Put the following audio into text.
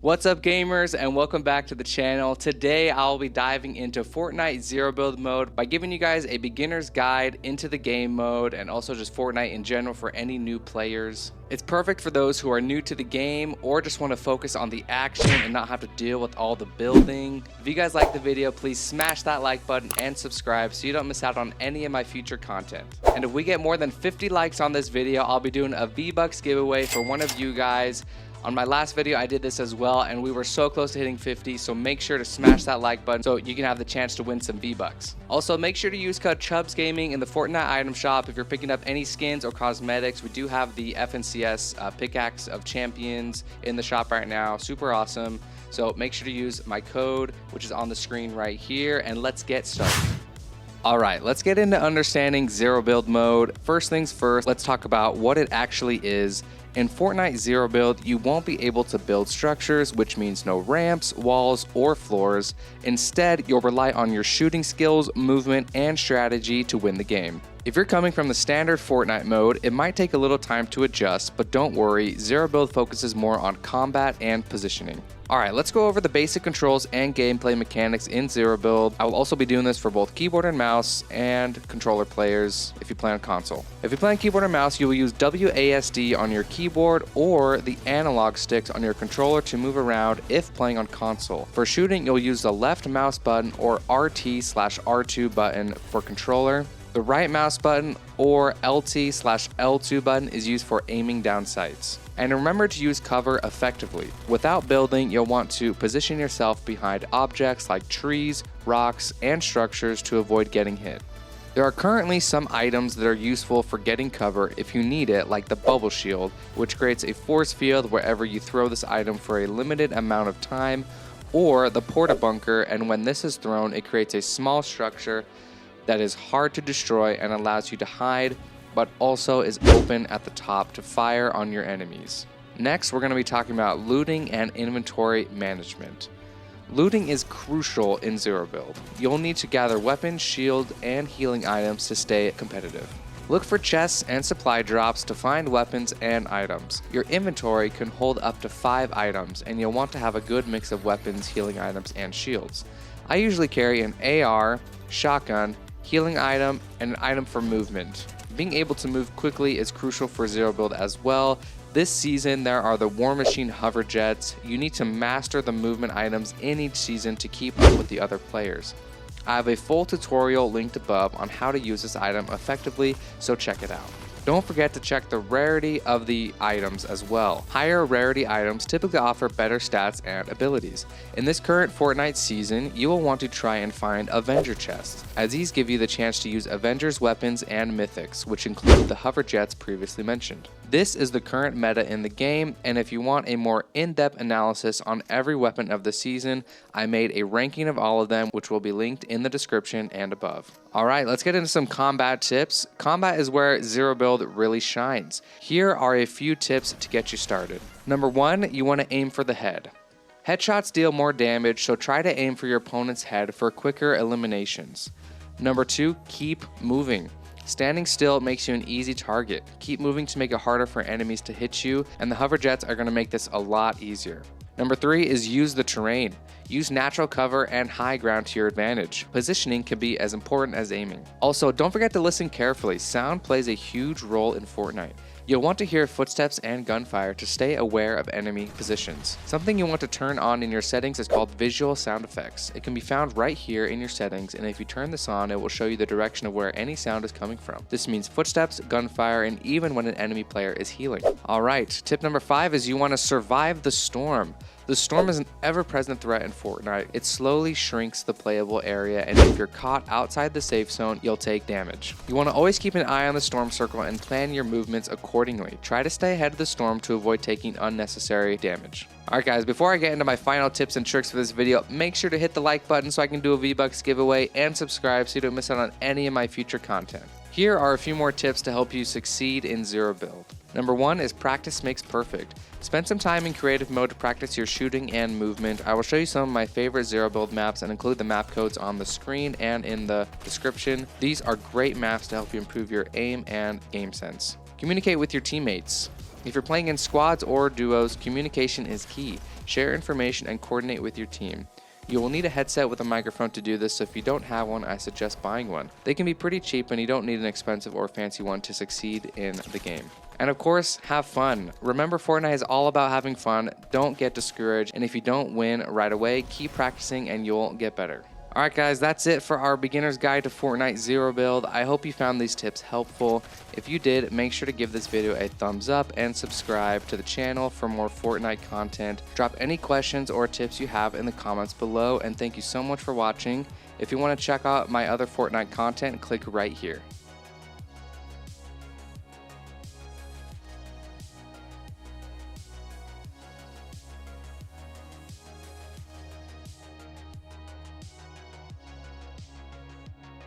What's up, gamers, and welcome back to the channel. Today I'll be diving into Fortnite Zero Build mode by giving you guys a beginner's guide into the game mode and also just Fortnite in general for any new players. It's perfect for those who are new to the game or just want to focus on the action and not have to deal with all the building. If you guys like the video, please smash that like button and subscribe so you don't miss out on any of my future content. And if we get more than 50 likes on this video, I'll be doing a V-Bucks giveaway for one of you guys. On my last video, I did this as well, and we were so close to hitting 50, so make sure to smash that like button so you can have the chance to win some V-Bucks. Also, make sure to use code CHUBZGAMING in the Fortnite Item Shop if you're picking up any skins or cosmetics. We do have the FNCS Pickaxe of Champions in the shop right now. Super awesome. So make sure to use my code, which is on the screen right here, and let's get started. Alright, let's get into understanding Zero Build mode. First things first, let's talk about what it actually is. In Fortnite Zero Build, you won't be able to build structures, which means no ramps, walls, or floors. Instead, you'll rely on your shooting skills, movement, and strategy to win the game. If you're coming from the standard Fortnite mode, it might take a little time to adjust, but don't worry, Zero Build focuses more on combat and positioning. Alright, let's go over the basic controls and gameplay mechanics in Zero Build. I will also be doing this for both keyboard and mouse and controller players if you play on console. If you play on keyboard and mouse, you will use WASD on your keyboard or the analog sticks on your controller to move around if playing on console. For shooting, you'll use the left mouse button or RT/R2 button for controller. The right mouse button or LT/L2 button is used for aiming down sights. And remember to use cover effectively. Without building, you'll want to position yourself behind objects like trees, rocks, and structures to avoid getting hit. There are currently some items that are useful for getting cover if you need it, like the bubble shield, which creates a force field wherever you throw this item for a limited amount of time, or the porta bunker, and when this is thrown, it creates a small structure that is hard to destroy and allows you to hide, but also is open at the top to fire on your enemies. Next, we're going to be talking about looting and inventory management. Looting is crucial in Zero Build. You'll need to gather weapons, shield, and healing items to stay competitive. Look for chests and supply drops to find weapons and items. Your inventory can hold up to 5 items, and you'll want to have a good mix of weapons, healing items, and shields. I usually carry an AR, shotgun, healing item, and an item for movement. Being able to move quickly is crucial for Zero Build as well. This season, there are the War Machine hover jets. You need to master the movement items in each season to keep up with the other players. I have a full tutorial linked above on how to use this item effectively, so check it out. Don't forget to check the rarity of the items as well. Higher rarity items typically offer better stats and abilities. In this current Fortnite season, you will want to try and find Avenger chests, as these give you the chance to use Avengers weapons and mythics, which include the hover jets previously mentioned. This is the current meta in the game, and if you want a more in-depth analysis on every weapon of the season, I made a ranking of all of them, which will be linked in the description and above. Alright, let's get into some combat tips. Combat is where Zero Build really shines. Here are a few tips to get you started. Number 1, you want to aim for the head. Headshots deal more damage, so try to aim for your opponent's head for quicker eliminations. Number 2, keep moving. Standing still makes you an easy target. Keep moving to make it harder for enemies to hit you, and the hover jets are going to make this a lot easier. Number 3 is use the terrain. Use natural cover and high ground to your advantage. Positioning can be as important as aiming. Also, don't forget to listen carefully. Sound plays a huge role in Fortnite. You'll want to hear footsteps and gunfire to stay aware of enemy positions. Something you want to turn on in your settings is called visual sound effects. It can be found right here in your settings, and if you turn this on, it will show you the direction of where any sound is coming from. This means footsteps, gunfire, and even when an enemy player is healing. Alright, tip number 5 is you want to survive the storm. The storm is an ever-present threat in Fortnite. It slowly shrinks the playable area, and if you're caught outside the safe zone, you'll take damage. You want to always keep an eye on the storm circle and plan your movements accordingly. Try to stay ahead of the storm to avoid taking unnecessary damage. Alright guys, before I get into my final tips and tricks for this video, make sure to hit the like button so I can do a V-Bucks giveaway, and subscribe so you don't miss out on any of my future content. Here are a few more tips to help you succeed in Zero Build. Number 1 is practice makes perfect. Spend some time in creative mode to practice your shooting and movement. I will show you some of my favorite Zero Build maps and include the map codes on the screen and in the description. These are great maps to help you improve your aim and game sense. Communicate with your teammates. If you're playing in squads or duos, communication is key. Share information and coordinate with your team. You will need a headset with a microphone to do this, so if you don't have one, I suggest buying one. They can be pretty cheap and you don't need an expensive or fancy one to succeed in the game. And of course, have fun. Remember, Fortnite is all about having fun. Don't get discouraged, and if you don't win right away, keep practicing and you'll get better. Alright guys, that's it for our beginner's guide to Fortnite Zero Build. I hope you found these tips helpful. If you did, make sure to give this video a thumbs up and subscribe to the channel for more Fortnite content. Drop any questions or tips you have in the comments below, and thank you so much for watching. If you want to check out my other Fortnite content, click right here.